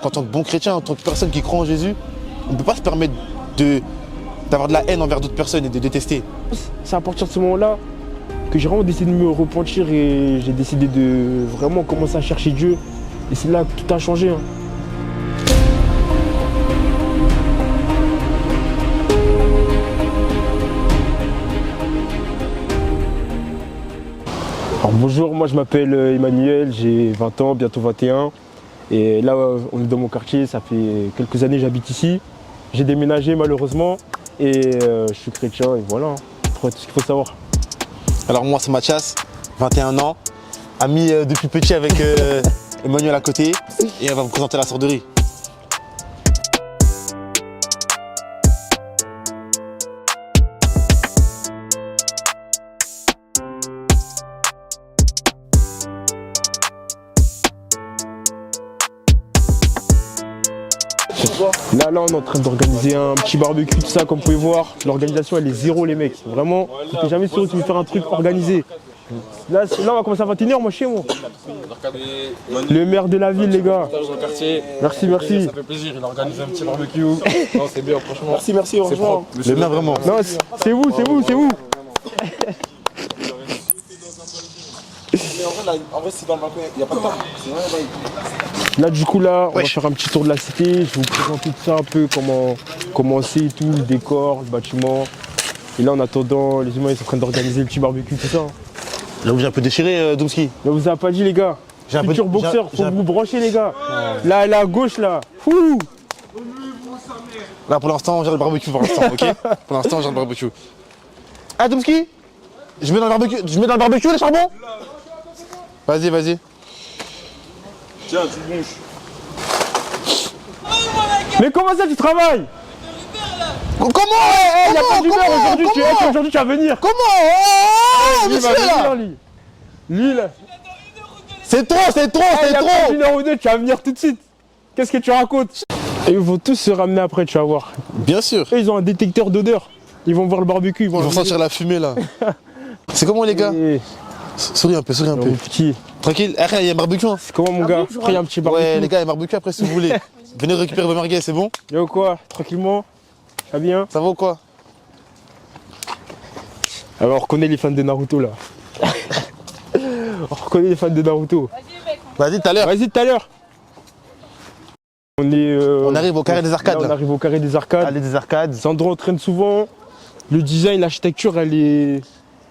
qu'en tant que bon chrétien, en tant que personne qui croit en Jésus, on ne peut pas se permettre d'avoir de la haine envers d'autres personnes et de détester. C'est à partir de ce moment-là que j'ai vraiment décidé de me repentir et j'ai décidé de vraiment commencer à chercher Dieu. Et c'est là que tout a changé. Alors bonjour, moi je m'appelle Emmanuel, j'ai 20 ans, bientôt 21. Et là, on est dans mon quartier, ça fait quelques années que j'habite ici. J'ai déménagé malheureusement et je suis chrétien et voilà, tout ce qu'il faut savoir. Alors moi c'est Mathias, 21 ans, ami depuis petit avec Emmanuel à côté et elle va vous présenter la sorderie. Là, on est en train d'organiser un petit barbecue, tout ça, comme vous pouvez voir. L'organisation, elle est zéro, les mecs. Vraiment, t'es jamais sûr que tu veux faire un truc organisé. Là, on va commencer à 21h, moi, chez moi. Le maire de la ville, les gars. Merci, merci. Ça fait plaisir, il a organisé un petit barbecue. Non, c'est bien, franchement. Merci, franchement. Le maire vraiment. Non, c'est vous. En vrai, c'est dans le balcon, il n'y a pas de temps. Là, du coup, on va faire un petit tour de la cité. Je vais vous présenter tout ça un peu, comment c'est et tout, le décor, le bâtiment. Et là, en attendant, les humains ils sont en train d'organiser le petit barbecue, tout ça. Là vous êtes un peu déchiré, Doumski. Mais vous avez pas dit, les gars. Futur boxeur, faut vous brancher, les gars. Là, à gauche, là. Fou. Là pour l'instant, on gère le barbecue pour l'instant, ok. Pour l'instant, on gère le barbecue. Ah Doumski, je mets dans le barbecue les charbons. Vas-y. Tiens, tu bouges. Mais comment ça, tu travailles? Comment Il n'y a pas d'humeur aujourd'hui, tu vas venir. Comment Lui, il va venir, lui, là. C'est trop. Il y a pas une heure ou deux, tu vas venir tout de suite. Qu'est-ce que tu racontes? Et ils vont tous se ramener après, tu vas voir. Bien sûr. Eux, ils ont un détecteur d'odeur. Ils vont voir le barbecue. Ils vont sentir la fumée là. C'est comment les gars? Souris un peu. Petit. Tranquille, il y a un barbecue. Hein. C'est comment mon gars? Après, il y a un petit barbecue. Ouais les gars, il y a un barbecue après si vous voulez. Venez récupérer vos merguez, c'est bon? Yo quoi? Tranquillement? Ça va bien? Ça va ou quoi? Alors on reconnaît les fans de Naruto là. On reconnaît les fans de Naruto. Vas-y tout à l'heure. On arrive au carré des arcades. Là, on arrive au carré des arcades. Allez des arcades. Sandro entraîne souvent. Le design, l'architecture, elle est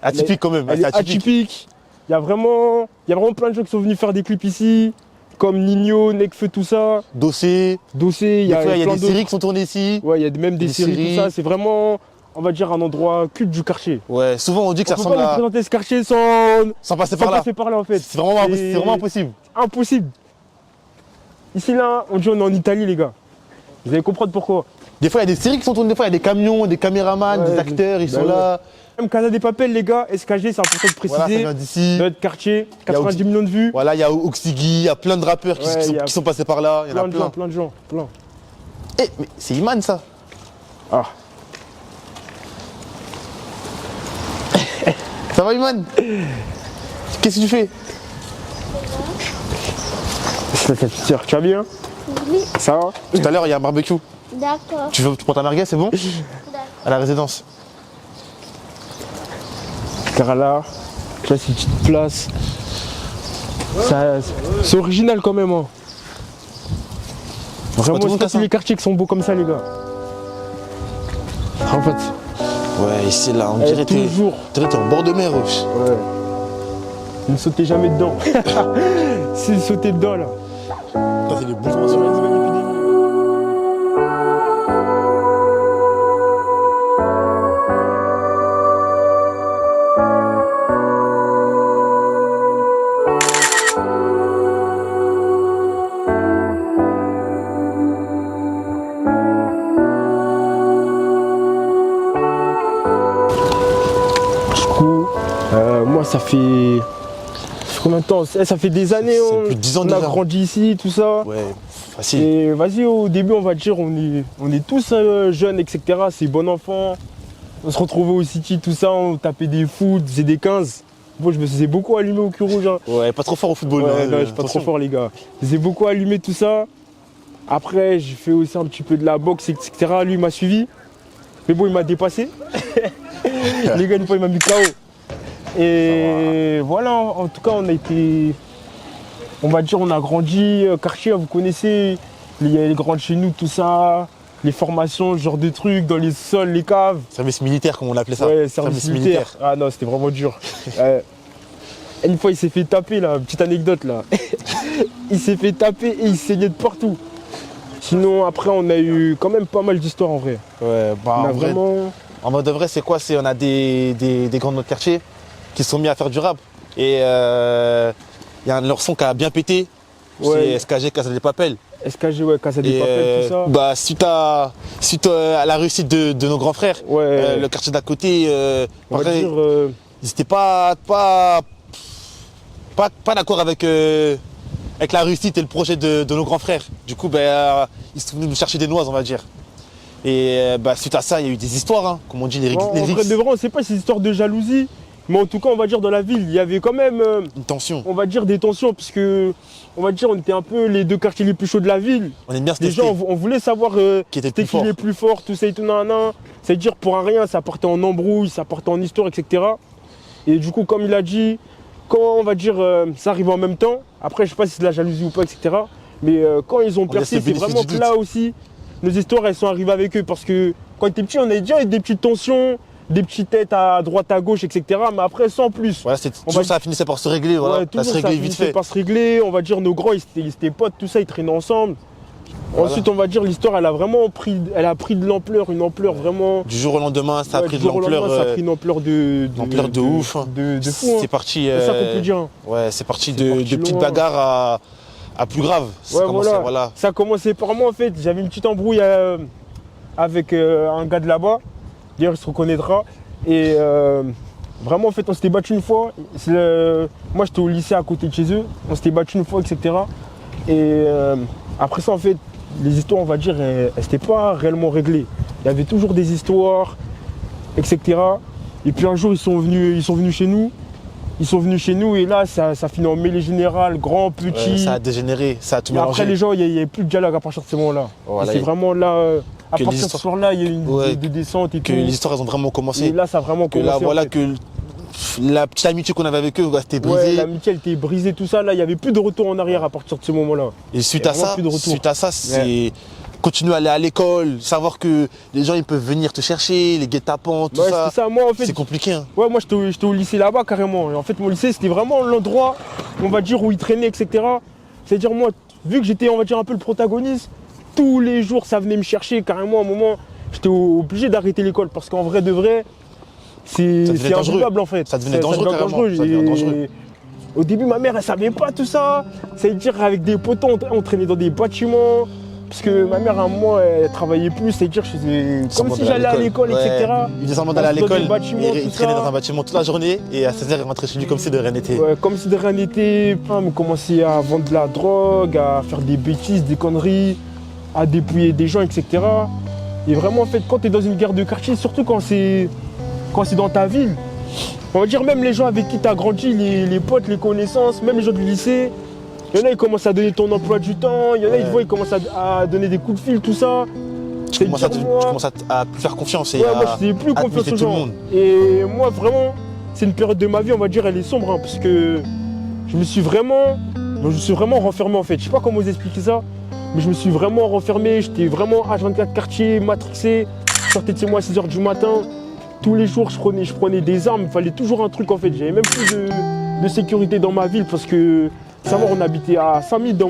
atypique quand même. Elle est atypique. Il y a vraiment plein de gens qui sont venus faire des clips ici. Comme Nino, Nekfeu, tout ça. Dossé. Il y a des séries qui sont tournées ici. Ouais, il y a même des séries, tout ça. C'est vraiment, on va dire, un endroit culte du quartier. Ouais, souvent on dit que ça ressemble à... On peut pas présenter ce quartier sans passer par là en fait. C'est vraiment impossible. Impossible. Ici, là, on dit on est en Italie, les gars. Vous allez comprendre pourquoi. Des fois, il y a des séries qui sont tournées, des fois, il y a des camions, des caméramans, des acteurs, ils sont là. Même Casa des Papel, les gars, SKG, c'est important de préciser. Voilà, ça vient d'ici. Notre quartier, 90 millions de vues. Voilà, il y a Oxygui, il y a plein de rappeurs qui sont passés par là. Il y en a plein. Plein de gens. Eh, mais c'est Iman ça. Ah. Ça va Iman? Qu'est-ce que tu fais? Tu vas bien? Oui. Ça va? Tout à l'heure, il y a un barbecue. D'accord. Tu prends ta merguez, c'est bon? À la résidence. Car là, c'est une petite place. C'est original quand même. Hein. Vraiment, c'est pas tous les quartiers qui sont beaux comme ça, les gars. En fait. Ouais, ici, là, on dirait toujours. T'es en bord de mer, wesh. Ouais. Ne sautez jamais dedans. Si vous sautez dedans, là. C'est les bons sur les épidémies. Moi, ça fait combien de temps? Ça fait des années, plus de 10 ans on a grandi ici, tout ça. Ouais, facile. Et vas-y, au début, on va dire, on est tous jeunes, etc. C'est bon enfant. On se retrouvait au City, tout ça, on tapait des foot, faisait des 15. Moi, je me faisais beaucoup allumer au cul rouge. Hein. Ouais, pas trop fort au football. Ouais, non, je suis pas trop fort, les gars. Je faisais beaucoup allumer tout ça. Après, j'ai fait aussi un petit peu de la boxe, etc. Lui, il m'a suivi. Mais bon, il m'a dépassé. Les gars, une fois, il m'a mis KO. Et voilà, en tout cas, on a été... On va dire, on a grandi. Quartier, vous connaissez. Il y a les grands chez nous, tout ça. Les formations, ce genre de trucs, dans les sols, les caves. Service militaire, comme on appelait ça. Ouais, service militaire. Ah non, c'était vraiment dur. Une fois, il s'est fait taper, là, petite anecdote, là. Il s'est fait taper et il saignait de partout. Sinon, après, on a eu quand même pas mal d'histoires, en vrai. Ouais, bah, On a en vrai, vraiment... en mode de vrai, c'est quoi? C'est on a des grands de notre quartier qui se sont mis à faire du rap. Et il y a un de leurs sons qui a bien pété. Ouais. C'est SKG, Casa de Papel. SKG, ouais, Casa des Et Papel, tout ça. bah, suite à la réussite de nos grands frères, Ouais. le quartier d'à côté, On va pareil, dire... ils n'étaient pas d'accord avec la réussite et le projet de nos grands frères. Du coup, ils sont venus nous chercher des noises, on va dire. Et suite à ça, il y a eu des histoires, hein, comme on dit, les en vrai de vrai, on ne sait pas si c'est histoire de jalousie, mais en tout cas, on va dire dans la ville, il y avait quand même, une tension. on va dire, des tensions, parce que, on va dire, on était un peu les deux quartiers les plus chauds de la ville. On aime bien se Les tester. gens, on voulait savoir Qui était le c'était plus fort. les plus forts, tout ça et tout, nanana. C'est-à-dire, pour un rien, ça partait en embrouille, ça partait en histoire, etc. Et du coup, comme il a dit, quand on va dire, ça arrive en même temps, après, je sais pas si c'est de la jalousie ou pas, etc. Mais quand ils ont laisse percé, le c'est bénéfice vraiment du que doute. là aussi, nos histoires, elles sont arrivées avec eux. Parce que quand on était petit, on avait déjà eu des petites tensions, des petites têtes à droite, à gauche, etc. Mais après, sans plus. Voilà, toujours ça finissait par se régler, voilà. Ouais, Ça se toujours, réglait vite finissait fait. par se régler. On va dire, nos grands, ils étaient potes, tout ça, ils traînaient ensemble. Voilà. Ensuite, on va dire, l'histoire, elle a vraiment pris, elle a pris de l'ampleur, une ampleur vraiment... Du jour au lendemain, ça a Ouais, pris du de jour au lendemain, l'ampleur. ça a pris une ampleur de ouf. De fou. C'est Hein. parti. C'est ça qu'on peut dire. Hein. Ouais, c'est parti C'est de parti petites loin. bagarres à plus grave. Ça Ouais, commençait, voilà. voilà. Ça a commencé par moi en fait. J'avais une petite embrouille avec un gars de là-bas. D'ailleurs, il se reconnaîtra. Et vraiment, en fait, on s'était battu une fois. Moi, j'étais au lycée à côté de chez eux. On s'était battu une fois, etc. Et après ça, en fait, les histoires, on va dire, elles n'étaient pas réellement réglées. Il y avait toujours des histoires, etc. Et puis un jour, ils sont venus chez nous. Ils sont venus chez nous et là, ça finit en mêlée générale, grand, petit. Ouais, ça a dégénéré, ça a tout Et mélangé. après, les gens, il n'y avait plus de dialogue à partir de ce moment-là. Voilà, Et c'est vraiment là, à que partir les de ce histoires- soir-là, il y a eu une Ouais, descente et que tout. les histoires elles ont vraiment Et commencé. là, ça a vraiment Que commencé. là, en voilà, fait. que la petite amitié qu'on avait avec eux, ouais, c'était Ouais, brisée. l'amitié, elle était brisée, tout ça. Là, il n'y avait plus de retour en arrière à partir de ce moment-là. Et suite Il y a à vraiment ça, plus de retour. c'est continuer à aller à l'école, savoir que les gens ils peuvent venir te chercher, les guet-apens, tout Ouais, ça. c'est ça. Moi, en fait, C'est compliqué. Hein. ouais, moi, j'étais au lycée là-bas carrément. Et en fait, mon lycée, c'était vraiment l'endroit, on va dire, où ils traînaient, etc. C'est-à-dire, moi, vu que j'étais, on va dire, un peu le protagoniste, tous les jours, ça venait me chercher. Carrément, à un moment, j'étais obligé d'arrêter l'école parce qu'en vrai de vrai, Ça devenait c'est dangereux. invivable en fait. Ça devenait dangereux, carrément. Ça devenait Et dangereux. au début, ma mère, elle savait pas tout ça. C'est-à-dire, avec des potos, on traînait dans des bâtiments. Parce que ma mère, à moi, elle travaillait plus. C'est-à-dire, je faisais comme si j'allais à l'école, etc. Il faisait semblant d'aller à On se donnait l'école, des bâtiments, il tout traînait ça. dans un bâtiment toute la journée et à 16h il rentrait chez lui comme si de rien n'était. Ouais, comme si de rien n'était. On commençait à vendre de la drogue, à faire des bêtises, des conneries, à dépouiller des gens, etc. Et vraiment, en fait, quand tu es dans une guerre de quartier, surtout quand c'est dans ta ville, on va dire même les gens avec qui tu as grandi, les potes, les connaissances, même les gens du lycée, il y en a, ils commencent à donner ton emploi du temps, il y en a, ils te voient, ils commencent à donner des coups de fil, tout ça. Tu commences à plus faire confiance et Ouais, moi, à je faisais plus confiance admirer aux tout le gens. monde. Et moi, vraiment, c'est une période de ma vie, on va dire, elle est sombre, hein, parce que je me suis vraiment renfermé, en fait. Je sais pas comment vous expliquer ça, mais je me suis vraiment renfermé. J'étais vraiment H24 quartier, matrixé. Je sortais de chez moi à 6h du matin. Tous les jours, je prenais des armes. Il fallait toujours un truc, en fait. J'avais même plus de sécurité dans ma ville, parce que, savoir, on habitait à 5 000 dans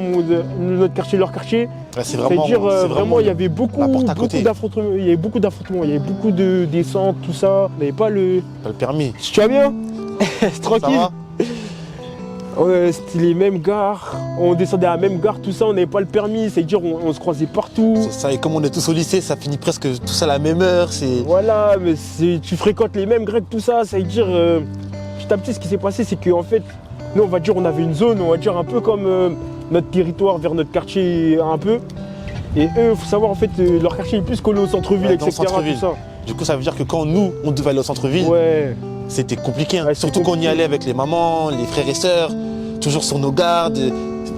notre quartier, leur quartier. Ouais, c'est vraiment, C'est-à-dire, vraiment, il y avait beaucoup d'affrontements. Il y avait beaucoup d'affrontements, il y avait beaucoup de descentes, tout ça. On n'avait pas le permis. Tu vas bien? C'est tranquille. Ça va? Ouais, c'était les mêmes gares. On descendait à la même gare, tout ça. On n'avait pas le permis. C'est-à-dire, on se croisait partout. C'est ça, et comme on est tous au lycée, ça finit presque tous à la même heure. Voilà, mais tu fréquentes les mêmes grecs, tout ça. C'est-à-dire, petit à petit, ce qui s'est passé, c'est qu'en fait, nous, on va dire, on avait une zone, on va dire, un peu comme notre territoire vers notre quartier, un peu. Et eux, il faut savoir, en fait, leur quartier est plus collé au centre-ville, Ouais, etc. centre-ville. Tout ça. Du coup, ça veut dire que quand nous, on devait aller au centre-ville, Ouais. c'était compliqué. Hein. Ouais, c'est Surtout quand on y compliqué. allait avec les mamans, les frères et sœurs, toujours sur nos gardes.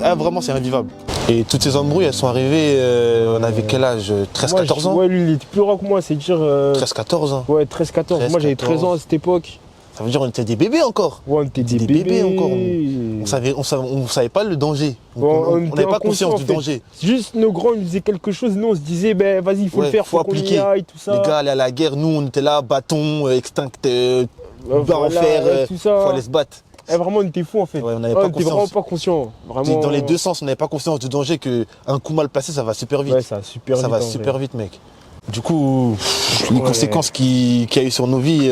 Ah, vraiment, c'est invivable. Et toutes ces embrouilles, elles sont arrivées, on avait quel âge? 13-14 ans? Ouais, lui, il était plus grand que moi, c'est dire. 13-14 ans. Ouais, 13-14. Moi, j'avais 13 ans à cette époque. Ça veut dire qu'on était des bébés encore. Ouais, on était des bébés encore. On savait pas le danger. On n'avait pas conscience du danger. Juste nos grands, ils disaient quelque chose, nous on se disait, ben vas-y, il faut le faire, faut qu'on y aille, tout ça. Les gars allaient à la guerre, nous on était là, bâton, extinct, barre en fer, tout ça. faut aller se battre. Vraiment, on était fous en fait. Ouais, on n'avait pas conscience. Vraiment pas conscient. Vraiment... Dans les deux sens, on n'avait pas conscience du danger qu'un coup mal placé, ça va super vite. Ouais, ça va super vite, mec. Du coup, les conséquences qu'il y a eu sur nos vies.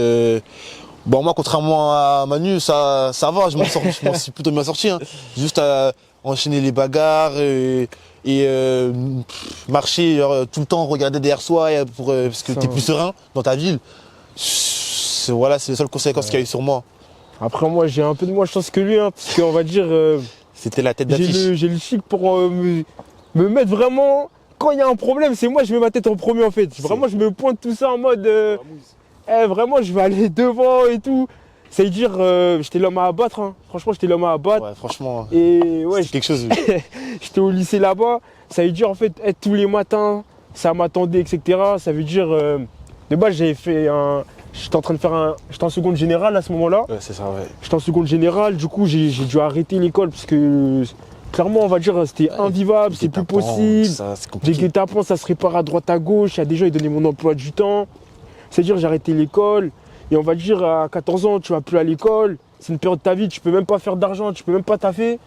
Bon, moi, contrairement à Manu, ça va, je m'en suis plutôt bien sorti. Hein. Juste à enchaîner les bagarres et marcher tout le temps, regarder derrière soi parce que t'es plus serein dans ta ville. Voilà, c'est les seules conséquences qu'il y a eu sur moi. Après, moi, j'ai un peu de moins de chance que lui, hein, parce qu'on va dire. C'était la tête d'affiche. J'ai le chic pour me mettre vraiment. Quand il y a un problème, c'est moi, je mets ma tête en premier en fait. Vraiment, je me pointe tout ça en mode. Vraiment, je vais aller devant et tout. Ça veut dire, j'étais l'homme à abattre. Hein. Franchement, j'étais l'homme à abattre. Ouais, franchement. Et ouais, c'est quelque chose. J'étais au lycée là-bas. Ça veut dire, en fait, être tous les matins, ça m'attendait, etc. Ça veut dire, de base, j'avais fait un. J'étais en train de faire J'étais en seconde générale à ce moment-là. Ouais, c'est ça, ouais. J'étais en seconde générale. Du coup, j'ai dû arrêter l'école parce que. Clairement, on va dire, c'était invivable, c'est plus possible. Des guet-apens, ça se répare à droite à gauche. Il y a des gens, ils donnaient mon emploi du temps. C'est-à-dire, j'ai arrêté l'école. Et on va dire, à 14 ans, tu vas plus à l'école. C'est une période de ta vie, tu peux même pas faire d'argent, tu peux même pas taffer.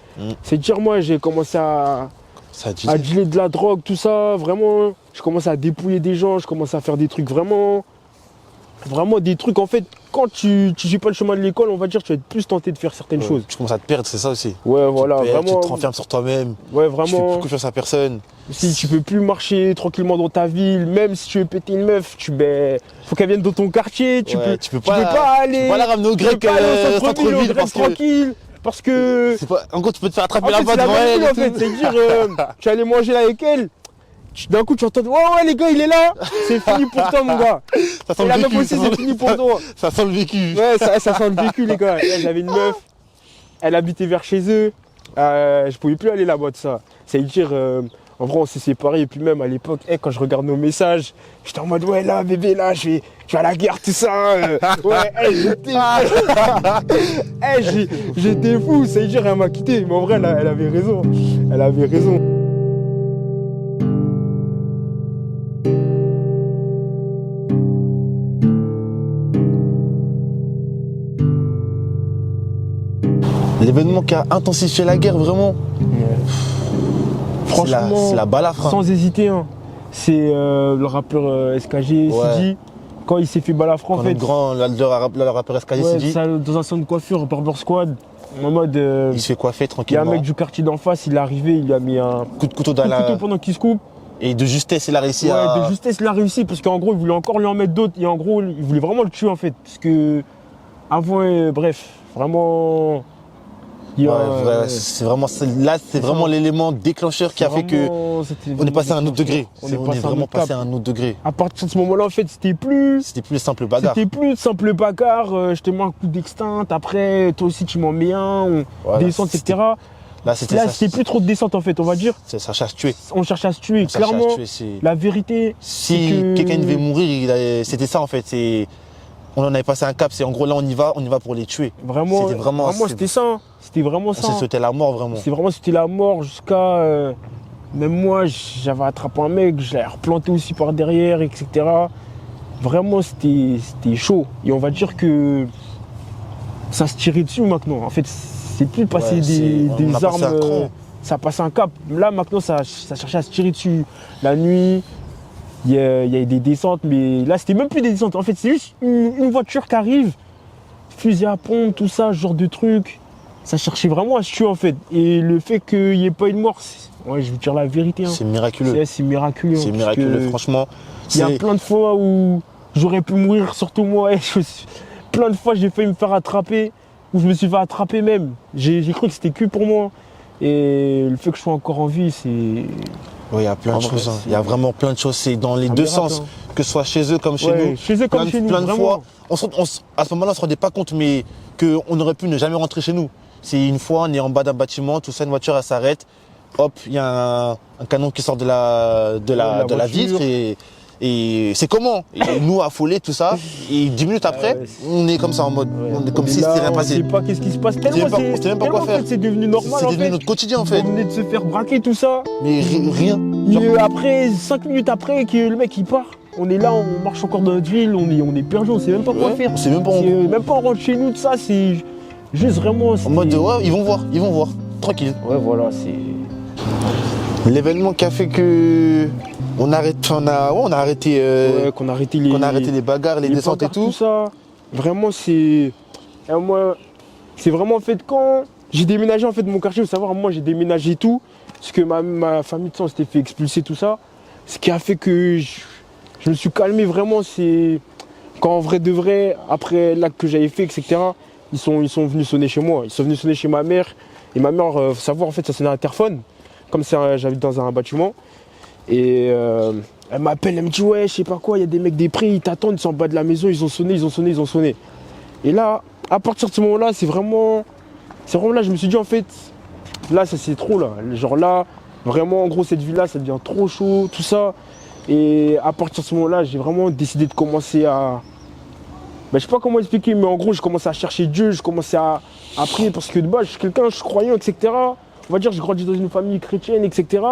C'est-à-dire, moi, j'ai commencé à dealer de la drogue, tout ça. Vraiment, je commençais à dépouiller des gens, je commençais à faire des trucs vraiment des trucs, en fait, quand tu suis pas le chemin de l'école, on va dire, tu vas être plus tenté de faire certaines choses. Tu commences à te perdre, c'est ça aussi. Ouais, voilà, vraiment. Tu te renfermes sur toi-même. Ouais, vraiment. Tu fais plus confiance à personne. Si tu peux plus marcher tranquillement dans ta ville, même si tu veux péter une meuf, faut qu'elle vienne dans ton quartier. Tu peux pas aller. Tu peux pas la ramener au grec centre-ville tranquille. Parce que. En gros, tu peux te faire attraper là-bas devant elle. En fait, c'est dire, tu allais manger là avec elle. D'un coup, tu entends, ouais, les gars, il est là. C'est fini pour toi, mon gars. Ça sent le vécu. La meuf aussi, c'est fini pour toi. Ça sent le vécu. Ouais, ça sent le vécu, les gars. Là, j'avais une meuf. Elle habitait vers chez eux. Je pouvais plus aller là-bas de ça. Ça veut dire, en vrai, on s'est séparés. Et puis même à l'époque, quand je regarde nos messages, j'étais en mode, ouais, là, bébé, là, je vais à la guerre, tout ça. Ouais, j'étais fou. Ça veut dire, elle m'a quitté. Mais en vrai, elle avait raison. Elle avait raison. L'événement qui a intensifié la guerre, vraiment. Franchement, c'est la balafre. Sans hésiter, hein. C'est le rappeur SKG, Sidi. Quand il s'est fait balafre, en fait. Le rappeur SKG, Sidi. Dans un centre de coiffure, Barber Squad. En mode. Il se fait coiffer tranquillement. Il y a un mec du quartier d'en face, il est arrivé, il lui a mis un coup de couteau dans la. couteau pendant qu'il se coupe. Et de justesse, il a réussi à. Ouais, de justesse, il a réussi parce qu'en gros, il voulait encore lui en mettre d'autres. Et en gros, il voulait vraiment le tuer, en fait. Parce que. Avant, bref, vraiment. C'est vraiment l'élément déclencheur qui a fait que on est passé à un autre degré. On est vraiment passé à un autre degré. À partir de ce moment-là, en fait, c'était plus simple bagarre. C'était plus simple bagarre. Je te mets un coup d'extinct. Après, toi aussi, tu m'en mets un. Descente, etc. Là, c'était plus trop de descente, en fait, on va dire. Ça cherchait à se tuer. On cherchait à se tuer. Clairement, la vérité. Si quelqu'un devait mourir, c'était ça, en fait. On en avait passé un cap, c'est en gros là on y va pour les tuer. Vraiment, c'était ça. C'était vraiment ça. C'était la mort vraiment. C'était la mort jusqu'à. Même moi, j'avais attrapé un mec, je l'avais replanté aussi par derrière, etc. Vraiment, c'était chaud. Et on va dire que ça se tirait dessus maintenant. En fait, c'est plus passer des armes. Ça passe un cap. Là maintenant, ça cherchait à se tirer dessus. La nuit. Il y a des descentes, mais là, c'était même plus des descentes. En fait, c'est juste une voiture qui arrive, fusil à pompe, tout ça, ce genre de truc. Ça cherchait vraiment à se tuer, en fait. Et le fait qu'il n'y ait pas une mort, je vous dire la vérité. Hein. C'est miraculeux. C'est miraculeux. C'est miraculeux, franchement. Il y a plein de fois où j'aurais pu mourir, surtout moi. Plein de fois, j'ai failli me faire attraper, ou je me suis fait attraper même. J'ai cru que c'était que pour moi. Et le fait que je sois encore en vie, c'est... Oui, il y a plein de choses. Il y a vraiment plein de choses. C'est dans les deux sens, que ce soit chez eux comme chez nous. Chez eux comme chez nous, plein de fois. À ce moment-là, on ne se rendait pas compte, mais qu'on aurait pu ne jamais rentrer chez nous. C'est une fois, on est en bas d'un bâtiment, tout ça, une voiture, elle s'arrête. hop, il y a un canon qui sort de la voiture. vitre et c'est comment? Et nous affolés, tout ça, et 10 minutes après, on est comme ça en mode, on est comme si c'était rien On passé. sait pas qu'est-ce qui se passe. sait Tellement pas- on sait même pas quoi tellement, en faire. fait, c'est devenu normal C'est en devenu fait. notre quotidien en fait. On venait de se faire braquer tout ça. Mais rien. Et après, 5 minutes après que le mec il part, on est là, on marche encore dans notre ville, on est perdu, on sait même pas quoi Ouais, faire. on sait même pas. C'est, même pas on rentre chez nous, tout ça, c'est juste vraiment. En mode, ouais, ils vont voir, tranquille. Ouais, voilà, c'est. L'événement qui a fait que on a arrêté, qu'on a arrêté qu'on a arrêté les bagarres, les descentes et pancartes, tout. ça. Vraiment, c'est. Moi, c'est vraiment en fait quand j'ai déménagé en fait de mon quartier, il faut savoir, moi j'ai déménagé tout, parce que ma famille de sang s'était fait expulser tout ça. Ce qui a fait que je me suis calmé vraiment, c'est quand en vrai de vrai, après l'acte que j'avais fait, etc., ils sont venus sonner chez moi. Ils sont venus sonner chez ma mère. Et ma mère, faut savoir, en fait, ça sonnait à interphone. Comme j'habite dans un bâtiment. Et elle m'appelle, elle me dit, ouais, je sais pas quoi, il y a des mecs des prix, ils t'attendent, ils sont en bas de la maison, ils ont sonné. Et là, à partir de ce moment-là, c'est vraiment là, je me suis dit, en fait, là, ça c'est trop, là. Genre là, vraiment, en gros, cette vie-là, ça devient trop chaud, tout ça. Et à partir de ce moment-là, j'ai vraiment décidé de commencer à. Je sais pas comment expliquer, mais en gros, je commençais à chercher Dieu, je commençais à prier parce que de base, je suis quelqu'un, je suis croyant, etc. On va dire, j'ai grandi dans une famille chrétienne, etc.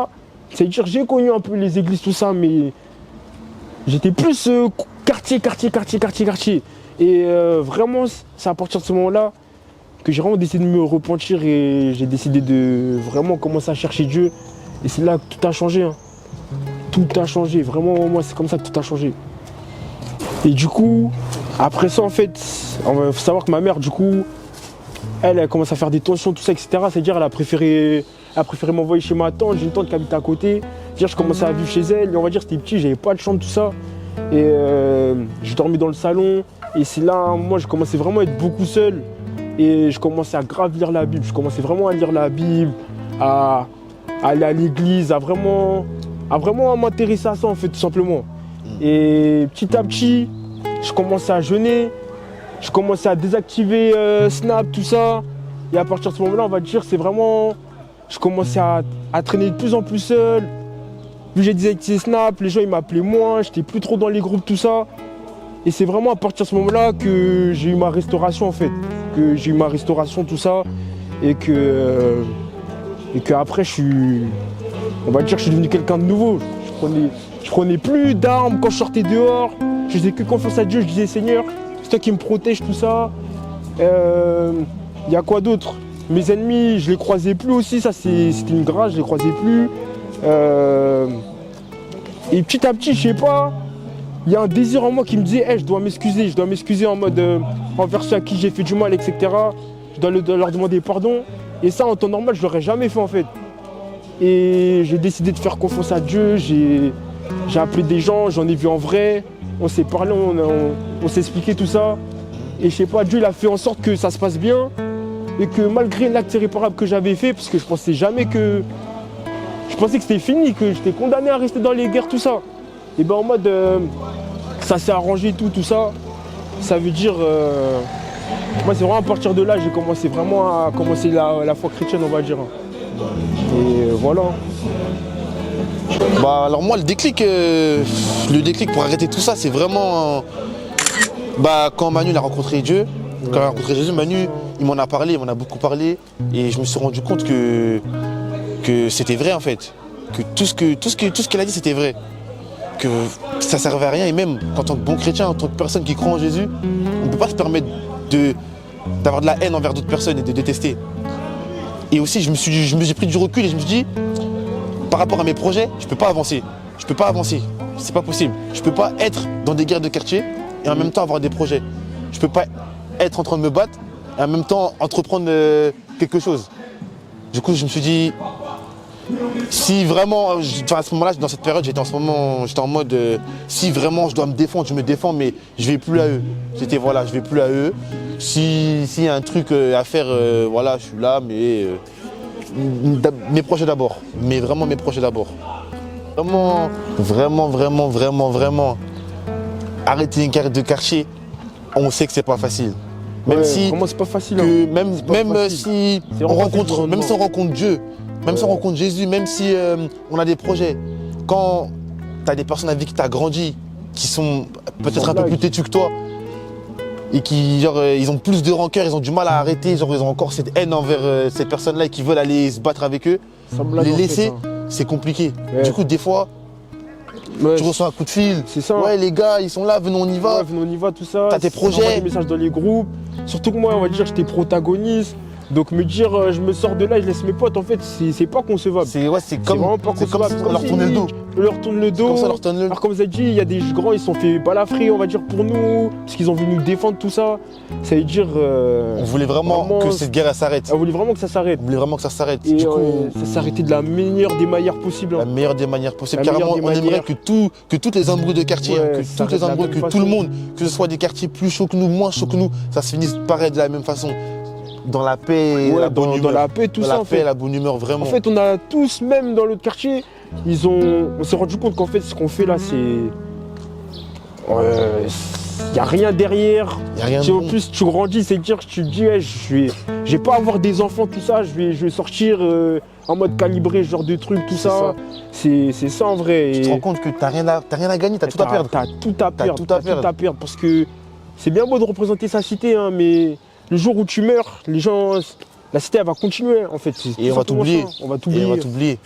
C'est-à-dire, j'ai connu un peu les églises, tout ça, mais j'étais plus quartier. Et vraiment, c'est à partir de ce moment-là que j'ai vraiment décidé de me repentir et j'ai décidé de vraiment commencer à chercher Dieu. Et c'est là que tout a changé. Hein. Tout a changé. Vraiment, moi, c'est comme ça que tout a changé. Et du coup, après ça, en fait, il faut savoir que ma mère, du coup, elle commence à faire des tensions, tout ça, etc. C'est-à-dire, elle a préféré m'envoyer chez ma tante. J'ai une tante qui habite à côté. C'est-à-dire, je commençais à vivre chez elle. Et on va dire, c'était petit, j'avais pas de chambre, tout ça. Et je dormais dans le salon. Et c'est là, moi, je commençais vraiment à être beaucoup seul. Et je commençais à grave lire la Bible. Je commençais vraiment à lire la Bible, à aller à l'église, à vraiment m'intéresser à ça, en fait, tout simplement. Et petit à petit, je commençais à jeûner. Je commençais à désactiver Snap, tout ça. Et à partir de ce moment-là, on va dire, c'est vraiment. Je commençais à traîner de plus en plus seul. Vu que j'ai désactivé Snap, les gens ils m'appelaient moins, j'étais plus trop dans les groupes, tout ça. Et c'est vraiment à partir de ce moment-là que j'ai eu ma restauration en fait. Que j'ai eu ma restauration, tout ça. Et que après, on va dire que je suis devenu quelqu'un de nouveau. Je prenais plus d'armes quand je sortais dehors. Je faisais que confiance à Dieu, je disais Seigneur, c'est toi qui me protège, tout ça. Y a quoi d'autre? Mes ennemis, je les croisais plus aussi, ça c'était une grâce, je les croisais plus. Et petit à petit, je sais pas, il y a un désir en moi qui me disait hey, je dois m'excuser en mode envers ceux à qui j'ai fait du mal, etc. Je dois leur demander pardon. Et ça, en temps normal, je l'aurais jamais fait en fait. Et j'ai décidé de faire confiance à Dieu, j'ai appelé des gens, j'en ai vu en vrai, on s'est parlé, on s'est expliqué tout ça. Et je sais pas, Dieu il a fait en sorte que ça se passe bien et que malgré l'acte irréparable que j'avais fait, parce que je pensais que c'était fini, que j'étais condamné à rester dans les guerres, tout ça. Et ben en mode, ça s'est arrangé tout ça. Ça veut dire, moi c'est vraiment à partir de là, j'ai commencé vraiment à commencer la foi chrétienne, on va dire. Et voilà. Bah alors moi le déclic pour arrêter tout ça c'est vraiment quand Manu a rencontré Dieu, quand il a rencontré Jésus, Manu il m'en a beaucoup parlé et je me suis rendu compte que c'était vrai en fait, que tout ce qu'elle a dit c'était vrai, que ça servait à rien et même en tant que bon chrétien, en tant que personne qui croit en Jésus, on ne peut pas se permettre d'avoir de la haine envers d'autres personnes et de détester. Et aussi je me suis pris du recul et je me suis dit par rapport à mes projets, je peux pas avancer. C'est pas possible. Je peux pas être dans des guerres de quartier et en même temps avoir des projets. Je peux pas être en train de me battre et en même temps entreprendre quelque chose. Du coup, je me suis dit, si vraiment, à ce moment-là, dans cette période, j'étais en mode, si vraiment je dois me défendre, je me défends, mais je vais plus à eux. Je vais plus à eux. S'il y a un truc à faire, voilà, je suis là, mais mes projets d'abord. Mais vraiment mes projets d'abord. Vraiment. Arrêter une carrière de quartier, on sait que c'est pas facile. Même Ouais, si vraiment c'est pas facile. que Hein. même si on rencontre Dieu, Même si on rencontre Jésus, même si on a des projets, quand tu as des personnes avec qui tu as grandi, qui sont peut-être un peu plus têtus que toi, et qui, genre, ils ont plus de rancœur, ils ont du mal à arrêter, genre, ils ont encore cette haine envers ces personnes-là et qui veulent aller se battre avec eux, les laisser, c'est compliqué. Ouais. Du coup, des fois, Ouais, tu reçois un coup de fil. c'est ça. Ouais, les gars, ils sont là, venons, on y va. Ouais, venons, on y va, tout ça. T'as tes On envoie projets. des messages dans les groupes. Surtout que moi, on va dire, j'étais protagoniste. Donc me dire, je me sors de là, je laisse mes potes, en fait, c'est pas concevable. C'est ouais, c'est comme, vraiment pas c'est comme si concevable. on leur tournait le dos. On leur tourne le dos. Comme ça, on leur tourne le dos. Alors comme vous avez dit, il y a des grands, ils se sont fait balafrer, on va dire, pour nous, parce qu'ils ont voulu nous défendre, tout ça. Ça veut dire... On voulait vraiment que cette guerre elle s'arrête. On voulait vraiment que ça s'arrête. On voulait vraiment que ça s'arrête. Et Du coup, ça s'arrêtait de la meilleure des manières possibles. la meilleure des manières possibles. La Carrément, meilleure des on aimerait manières. que toutes les embrouilles de quartier, Ouais, que ça toutes les reste de la embrouilles, même que tout le façon. monde, que ce soit des quartiers plus chauds que nous, moins chauds que nous, ça se finisse pareil de la même façon. Dans la paix et Ouais, la bonne dans humeur. la paix, tout Dans ça, la en paix fait. et la bonne humeur, vraiment. En fait, on a tous, même dans l'autre quartier, on s'est rendu compte qu'en fait, ce qu'on fait là, c'est... Il n'y a rien derrière. y a rien Si de en bon. plus tu grandis, c'est dire que tu te dis, ouais, je vais pas avoir des enfants, tout ça, je vais sortir en mode calibré, ce genre de trucs, tout C'est ça. C'est ça en vrai. Tu te Et rends compte que t'as rien à gagner, t'as tout à perdre. T'as tout à perdre. tout à perdre. Parce que c'est bien beau de représenter sa cité, hein, mais le jour où tu meurs, les gens, la cité elle va continuer en fait. C'est Et tout on va simplement t'oublier. ça. On va Et t'oublier. on va t'oublier.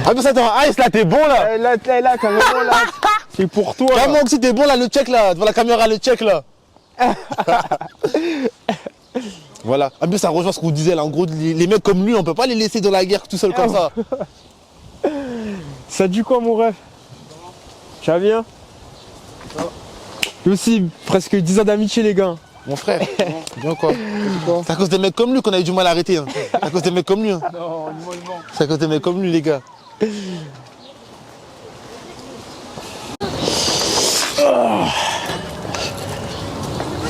Ah mais ça attends, Ice là t'es bon là. Là, carrément là, c'est pour toi. là. Carrément que si t'es bon là, le check là, devant la caméra le check là. Voilà. Ah mais ça rejoint ce qu'on disait là, en gros les mecs comme lui, on peut pas les laisser dans la guerre tout seul comme ça. Ça dit quoi mon ref? Tu vas bien? Lui aussi, presque 10 ans d'amitié les gars. Mon frère, bien quoi. C'est à cause des mecs comme lui qu'on a eu du mal à arrêter. Hein. C'est à cause des mecs comme lui. Hein. C'est à cause des mecs comme lui les gars.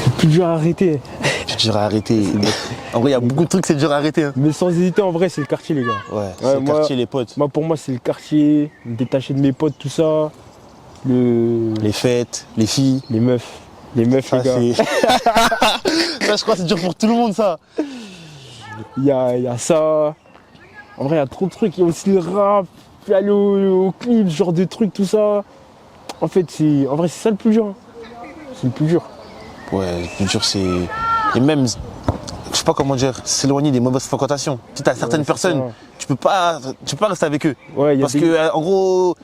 C'est plus dur à arrêter. C'est dur à arrêter. En vrai, il y a beaucoup de trucs, c'est dur à arrêter. Hein. Mais sans hésiter, en vrai, c'est le quartier les gars. Ouais, c'est le moi- quartier, les potes. Moi pour moi c'est le quartier, me détacher de mes potes, tout ça. Les fêtes, les filles. Les meufs. Les meufs Ça, les gars. c'est... ça, je crois que c'est dur pour tout le monde, ça. Il y a ça. En vrai, il y a trop de trucs. Il y a aussi le rap, puis aller au clip, ce genre de trucs, tout ça. En fait, c'est ça le plus dur. Hein. C'est le plus dur. Ouais, le plus dur, c'est... Et même, je sais pas comment dire, s'éloigner des mauvaises fréquentations. Tu as certaines Ouais, c'est personnes, ça. tu peux pas rester avec eux. Ouais, il y a Parce des- que, en gros,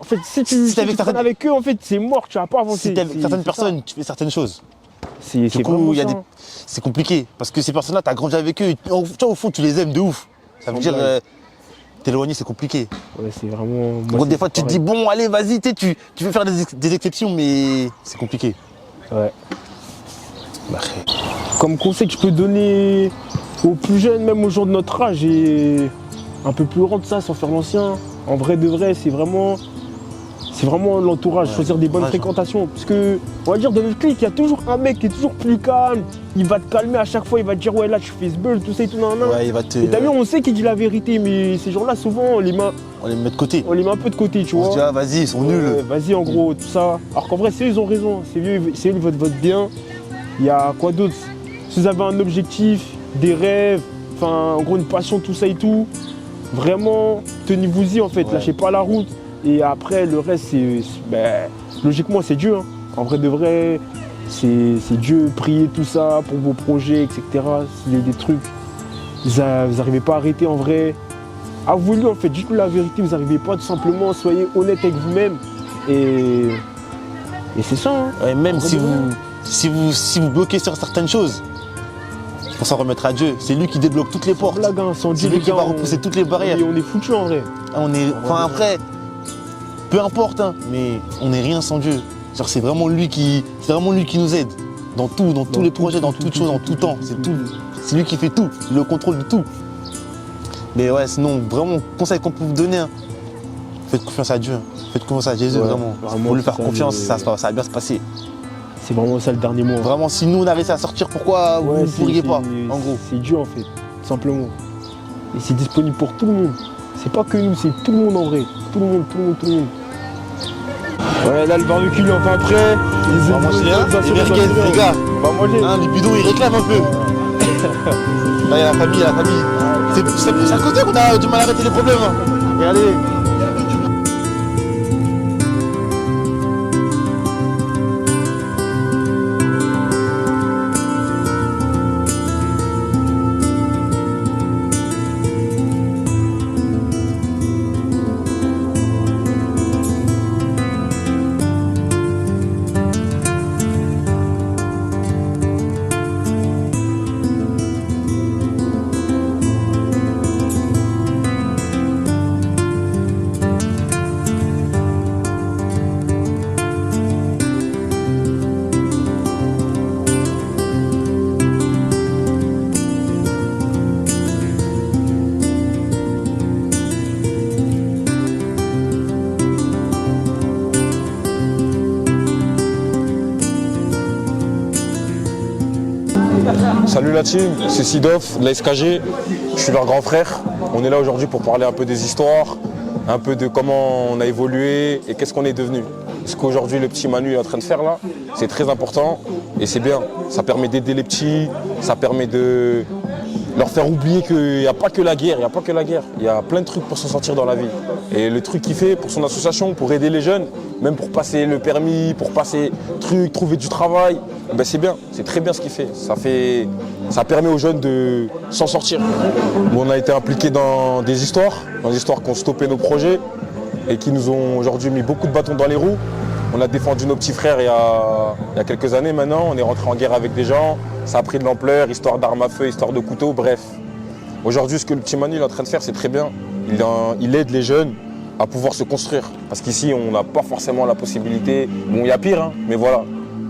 En fait, si tu si t'es avec traînes certaines- avec eux, en fait, c'est mort, tu vas pas avancer. si tu es avec C'est- certaines c'est personnes, tu fais certaines choses. ça. C'est Du vraiment coup, il y a ça. des... c'est compliqué. Parce que ces personnes-là, tu as grandi avec eux. Tu vois, au fond, tu les aimes de ouf. Ça veut Sans dire, blague. t'éloigner, c'est compliqué. Ouais, c'est vraiment. En gros, des fois, tu te dis, bon, allez, vas-y, tu veux faire des exceptions, mais c'est compliqué. Ouais. Bah, Comme conseil que je peux donner aux plus jeunes, même aux gens de notre âge, et un peu plus grands de ça, sans faire l'ancien, en vrai de vrai, c'est vraiment l'entourage, choisir des bonnes Ouais, fréquentations. Parce que, on va dire, dans notre clique, il y a toujours un mec qui est toujours plus calme, il va te calmer à chaque fois, il va te dire, ouais, là, tu fais ce bull, tout ça et tout, nan, nan. ouais, il va te... Et t'as vu, on sait qu'il dit la vérité, mais ces gens-là, souvent, on les met de côté. on les met un peu de côté, tu On se vois. dit, ah, vas-y, ils sont Ouais, nuls. vas-y, en gros, tout ça. Alors qu'en vrai, c'est eux, ils ont raison. C'est eux, ils veulent votre bien. Il y a quoi d'autre? Si vous avez un objectif, des rêves, enfin, en gros, une passion, tout ça et tout, vraiment, tenez-vous-y, en fait. Ouais. Lâchez pas la route. Et après, le reste, logiquement, c'est Dieu. Hein. En vrai de vrai, c'est Dieu. Priez tout ça pour vos projets, etc. S'il y a des trucs, vous n'arrivez pas à arrêter, en vrai. Avouez-le, en fait. Dites-lui la vérité. Vous n'arrivez pas, tout simplement. Soyez honnête avec vous-même. Et c'est ça. Hein. Ouais, même En vrai si de vrai. si vous bloquez sur certaines choses, il faut s'en remettre à Dieu. C'est lui qui débloque toutes les portes. Blague, hein, sans C'est Dieu, lui les qui gars, va repousser toutes les barrières. on est foutus, en vrai. On est, enfin Ouais. après, peu importe, hein, mais on n'est rien sans Dieu. Genre c'est vraiment lui qui nous aide dans tout, dans tous les projets, dans toutes choses, en tout temps. C'est lui qui fait tout, le contrôle de tout. Mais ouais, sinon vraiment conseil qu'on peut vous donner, hein, faites confiance à Dieu, hein. Faites confiance à Jésus, Ouais, vraiment. vraiment, Pour lui c'est faire ça, confiance, mais- ça va bien se passer. C'est vraiment ça le dernier mot. hein. Vraiment, si nous on a réussi à sortir, pourquoi vous Ouais, ne pourriez pas, en gros. C'est Dieu en fait, tout simplement. Et c'est disponible pour tout le monde. C'est pas que nous, c'est tout le monde en vrai. Tout le monde, tout le monde, tout le monde. Ouais, là le barbecue il est enfin prêt. On va manger les merguez, les gars. On va manger. Hein, les bidons ils réclament un peu. Là il y a la famille, C'est à côté qu'on a du mal à arrêter les problèmes. Hein. Regardez. Salut la team, c'est Sidoff de la SKG, je suis leur grand frère. On est là aujourd'hui pour parler un peu des histoires, un peu de comment on a évolué et qu'est-ce qu'on est devenu. Ce qu'aujourd'hui le petit Manu est en train de faire là, c'est très important et c'est bien. Ça permet d'aider les petits, ça permet de leur faire oublier qu'il n'y a pas que la guerre, il y a plein de trucs pour s'en sortir dans la vie. Et le truc qu'il fait pour son association, pour aider les jeunes, même pour passer le permis, pour passer trucs, trouver du travail, ben c'est bien, c'est très bien ce qu'il fait. Ça permet aux jeunes de s'en sortir. On a été impliqués dans des histoires qui ont stoppé nos projets et qui nous ont aujourd'hui mis beaucoup de bâtons dans les roues. On a défendu nos petits frères il y a quelques années maintenant, on est rentré en guerre avec des gens, ça a pris de l'ampleur, histoire d'armes à feu, histoire de couteaux, bref. Aujourd'hui, ce que le petit Manu est en train de faire, c'est très bien. Il aide les jeunes à pouvoir se construire. Parce qu'ici, on n'a pas forcément la possibilité. Bon, il y a pire, hein, mais voilà.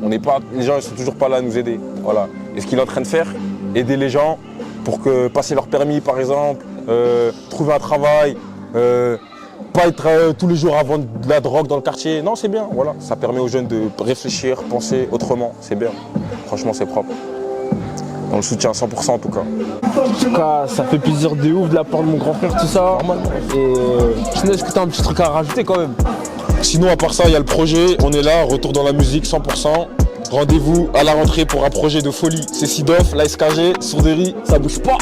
Les gens ne sont toujours pas là à nous aider. Voilà. Et ce qu'il est en train de faire, aider les gens pour passer leur permis, par exemple, trouver un travail, pas être tous les jours à vendre de la drogue dans le quartier. Non, c'est bien. Voilà. Ça permet aux jeunes de réfléchir, penser autrement. C'est bien. Franchement, c'est propre. On le soutient à 100% en tout cas. En tout cas, ça fait plaisir de ouf de la part de mon grand frère, tout ça. Et sinon, est-ce que tu as un petit truc à rajouter quand même? Sinon, à part ça, il y a le projet. On est là, retour dans la musique 100%. Rendez-vous à la rentrée pour un projet de folie. C'est Sidoff, la SKG, Sourderie, ça bouge pas.